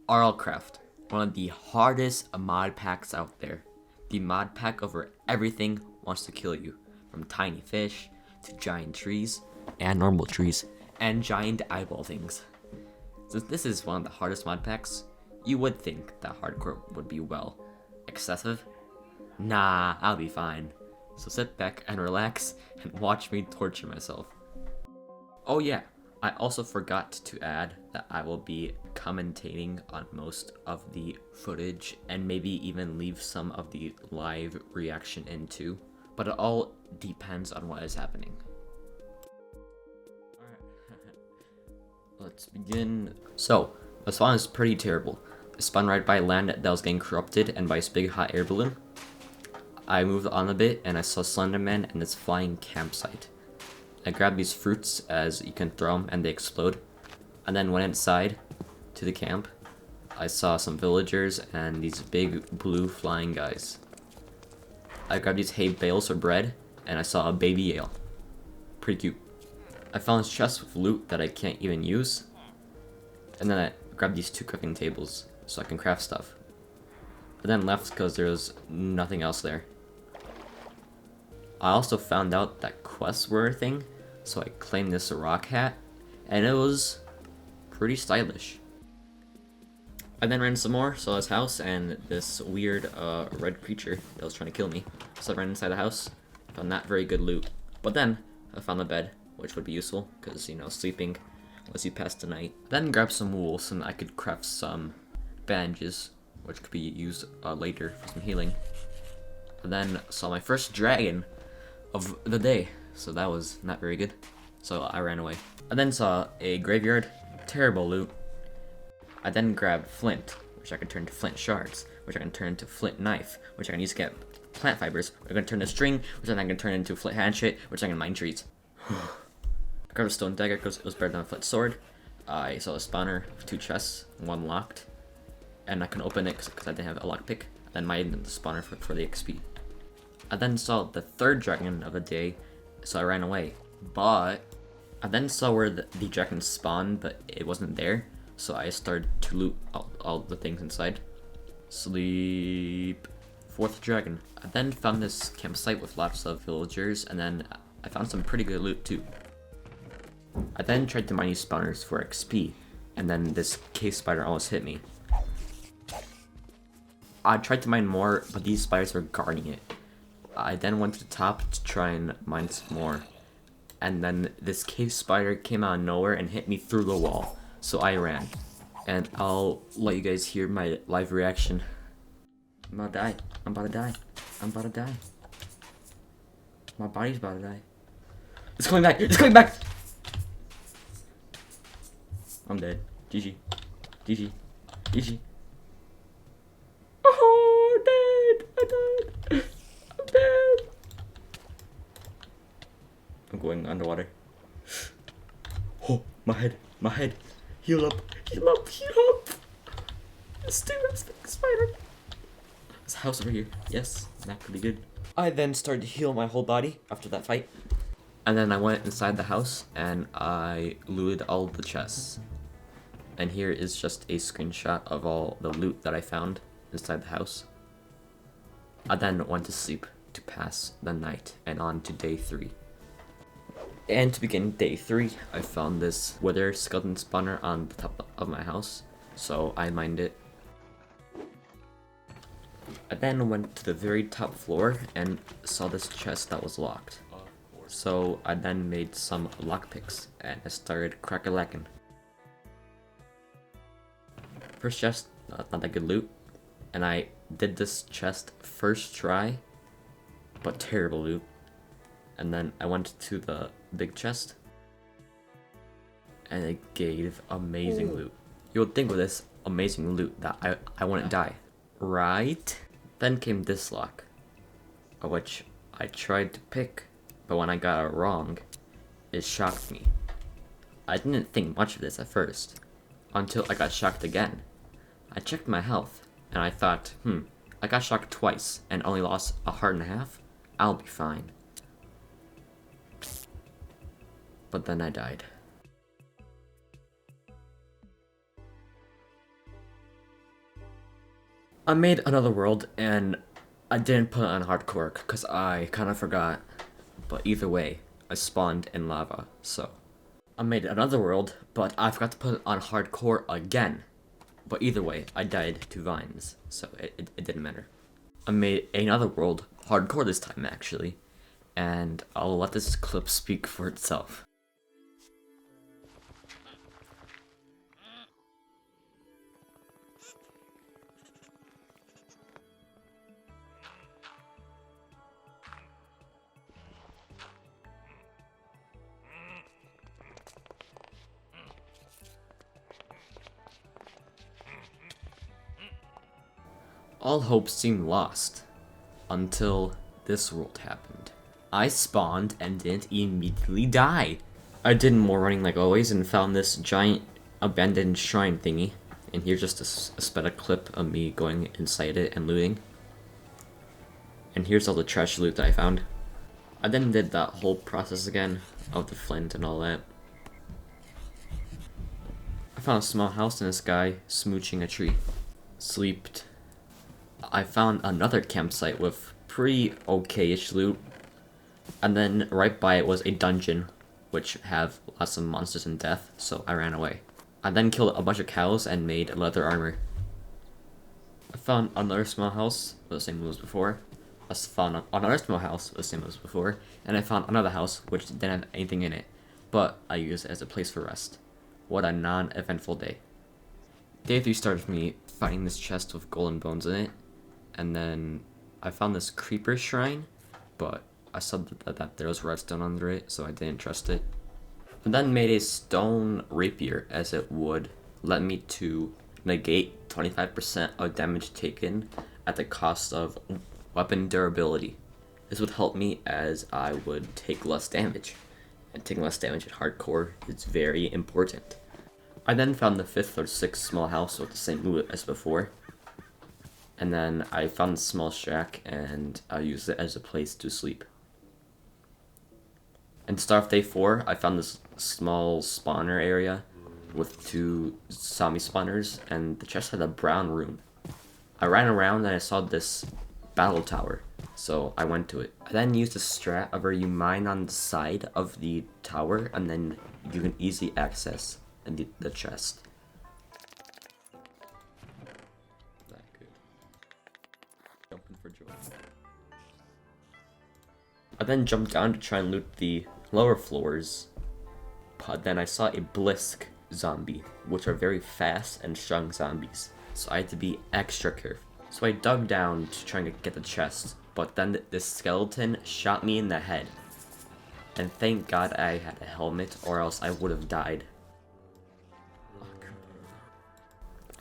RLCraft, one of the hardest mod packs out there. The mod pack over everything wants to kill you, from tiny fish to giant trees and normal trees and giant eyeball things. Since this is one of the hardest mod packs, you would think that hardcore would be, well, excessive. Nah, I'll be fine. So sit back and relax and watch me torture myself. Oh yeah, I also forgot to add that I will be commentating on most of the footage and maybe even leave some of the live reaction in too, but it all depends on what is happening. Alright, let's begin. So, the spawn is pretty terrible. I spawned right by land that was getting corrupted and by this big hot air balloon. I moved on a bit and I saw Slenderman and this flying campsite. I grabbed these fruits as you can throw them and they explode. And then went inside to the camp. I saw some villagers and these big blue flying guys. I grabbed these hay bales for bread and I saw a baby ale. Pretty cute. I found this chest with loot that I can't even use. And then I grabbed these 2 cooking tables so I can craft stuff. But then left because there was nothing else there. I also found out that quests were a thing, so I claimed this rock hat, and it was pretty stylish. I then ran some more, saw his house, and this weird red creature that was trying to kill me. So I ran inside the house, found not very good loot. But then, I found the bed, which would be useful, because, you know, sleeping lets you pass the night. Then grabbed some wool so that I could craft some bandages, which could be used later for some healing. And then saw my first dragon of the day, so that was not very good, so I ran away. I then saw a graveyard, terrible loot. I then grabbed flint, which I could turn to flint shards, which I can turn into flint knife, which I can use to get plant fibers, which I can turn to string, which then I can turn into flint hatchet, which I can mine trees. I grabbed a stone dagger because it was better than a flint sword. I saw a spawner with 2 chests, 1 locked, and I can open it because I didn't have a lockpick. Then mined the spawner for the XP. I then saw the 3rd dragon of the day, so I ran away. But I then saw where the dragon spawned, but it wasn't there, so I started to loot all the things inside. Sleep. 4th dragon. I then found this campsite with lots of villagers, and then I found some pretty good loot too. I then tried to mine these spawners for XP, and then this cave spider almost hit me. I tried to mine more, but these spiders were guarding it. I then went to the top to try and mine some more. And then this cave spider came out of nowhere and hit me through the wall. So I ran. And I'll let you guys hear my live reaction. I'm about to die. I'm about to die. I'm about to die. My body's about to die. It's coming back! It's coming back! I'm dead. GG. GG. GG. Oh, dead! I died! I'm dead! I'm going underwater. Oh, my head! My head! Heal up! Heal up! Heal up! Stupid spider! There's a house over here. Yes, that could be good. I then started to heal my whole body after that fight. And then I went inside the house and I looted all the chests. And here is just a screenshot of all the loot that I found inside the house. I then went to sleep to pass the night and on to day 3. And to begin day 3, I found this wither skeleton spawner on the top of my house, so I mined it. I then went to the very top floor and saw this chest that was locked. So I then made some lockpicks and I started crack-a-lacking. First chest, not that good loot, and I did this chest first try, but terrible loot. And then I went to the big chest, and it gave amazing loot. You would think with this amazing loot that I wouldn't die, right? Then came this lock, which I tried to pick, but when I got it wrong, it shocked me. I didn't think much of this at first, until I got shocked again. I checked my health, and I thought, I got shocked twice and only lost a heart and a half. I'll be fine. But then I died. I made another world, and I didn't put it on hardcore, because I kind of forgot. But either way, I spawned in lava, so. I made another world, but I forgot to put it on hardcore again. But either way, I died to vines, so it didn't matter. I made another world, hardcore this time actually, and I'll let this clip speak for itself. All hope seemed lost, until this world happened. I spawned and didn't immediately die. I did more running like always and found this giant abandoned shrine thingy. And here's just a sped up clip of me going inside it and looting. And here's all the trash loot that I found. I then did that whole process again of the flint and all that. I found a small house in the sky, smooching a tree. Sleeped. I found another campsite with pretty okay-ish loot. And then right by it was a dungeon, which have lots of monsters and death, so I ran away. I then killed a bunch of cows and made leather armor. I found another small house with the same as before. I found another small house with the same as before. And I found another house which didn't have anything in it, but I used it as a place for rest. What a non-eventful day. Day 3 started with me finding this chest with golden bones in it. And then I found this creeper shrine, but I saw that there was redstone under it, so I didn't trust it. And then made a stone rapier, as it would let me to negate 25% of damage taken at the cost of weapon durability. This would help me as I would take less damage, and taking less damage in hardcore is very important. I then found the 5th or 6th small house with the same loot as before. And then I found a small shack and I used it as a place to sleep. And to start off day 4, I found this small spawner area with 2 zombie spawners, and the chest had a brown room. I ran around and I saw this battle tower, so I went to it. I then used a strat of where you mine on the side of the tower and then you can easily access the chest. For joy. I then jumped down to try and loot the lower floors, but then I saw a Blisk zombie, which are very fast and strong zombies, so I had to be extra careful. So I dug down to try and get the chest, but then this skeleton shot me in the head. And thank God I had a helmet, or else I would have died.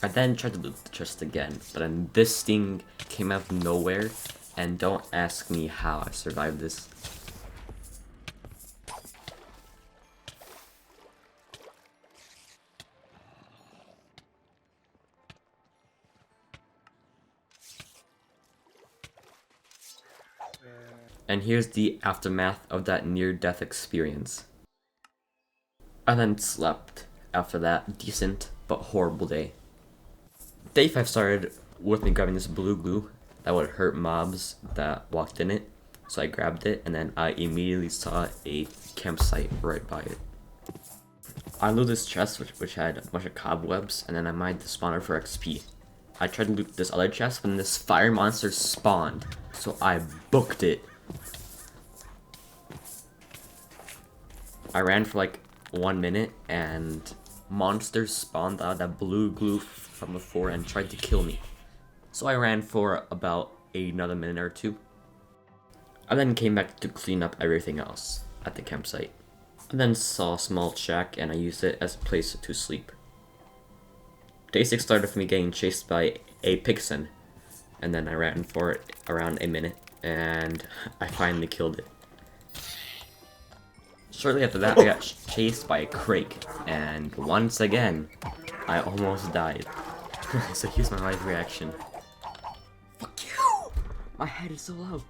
I then tried to loot the chest again, but then this thing came out of nowhere, and don't ask me how I survived this. And here's the aftermath of that near-death experience. I then slept after that decent but horrible day. Day 5 started with me grabbing this blue glue that would hurt mobs that walked in it. So I grabbed it and then I immediately saw a campsite right by it. I looted this chest which had a bunch of cobwebs, and then I mined the spawner for XP. I tried to loot this other chest when this fire monster spawned, so I booked it. I ran for like 1 minute and monsters spawned out of that blue glue from before and tried to kill me. So I ran for about another minute or 2. I then came back to clean up everything else at the campsite. I then saw a small shack and I used it as a place to sleep. Day 6 started with me getting chased by a pigson, and then I ran for it around a minute and I finally killed it. Shortly after that, I got chased by a crake, and once again, I almost died. So here's my live reaction. Fuck you! My head is so low.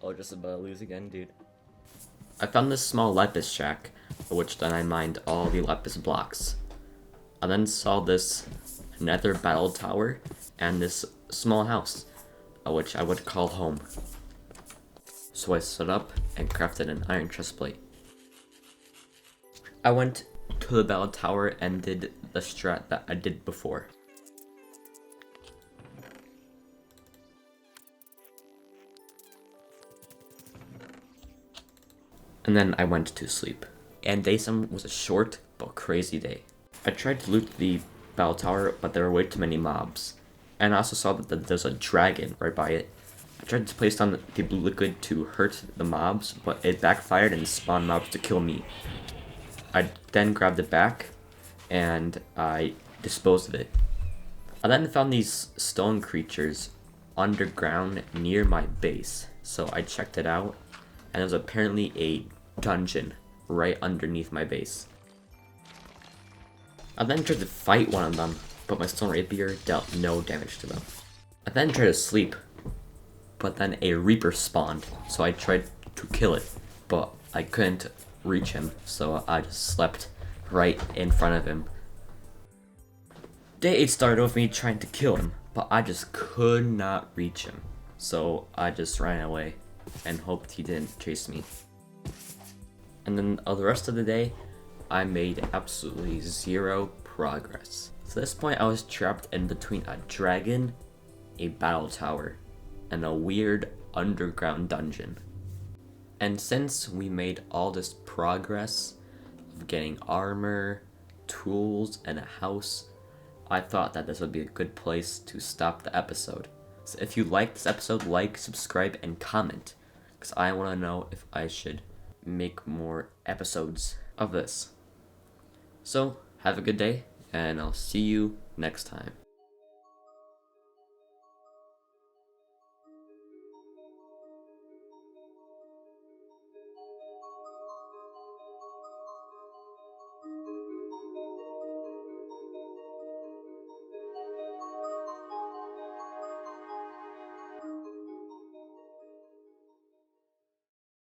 Oh, just about to lose again, dude. I found this small lapis shack, which then I mined all the lapis blocks. I then saw this nether battle tower and this small house, which I would call home. So I set up and crafted an iron chestplate. I went to the battle tower and did the strat that I did before. And then I went to sleep. And day 7 was a short but crazy day. I tried to loot the battle tower, but there were way too many mobs. And I also saw that there's a dragon right by it. I tried to place down the blue liquid to hurt the mobs, but it backfired and spawned mobs to kill me. I then grabbed it back, and I disposed of it. I then found these stone creatures underground near my base, so I checked it out, and it was apparently a dungeon right underneath my base. I then tried to fight one of them, but my stone rapier dealt no damage to them. I then tried to sleep, but then a reaper spawned, so I tried to kill it, but I couldn't reach him, so I just slept right in front of him. Day 8 started with me trying to kill him, but I just could not reach him, so I just ran away and hoped he didn't chase me. And then the rest of the day, I made absolutely zero progress. So at this point, I was trapped in between a dragon, a battle tower, and a weird underground dungeon. And since we made all this progress of getting armor, tools, and a house, I thought that this would be a good place to stop the episode. So if you liked this episode, like, subscribe, and comment, because I want to know if I should make more episodes of this. So, have a good day, and I'll see you next time.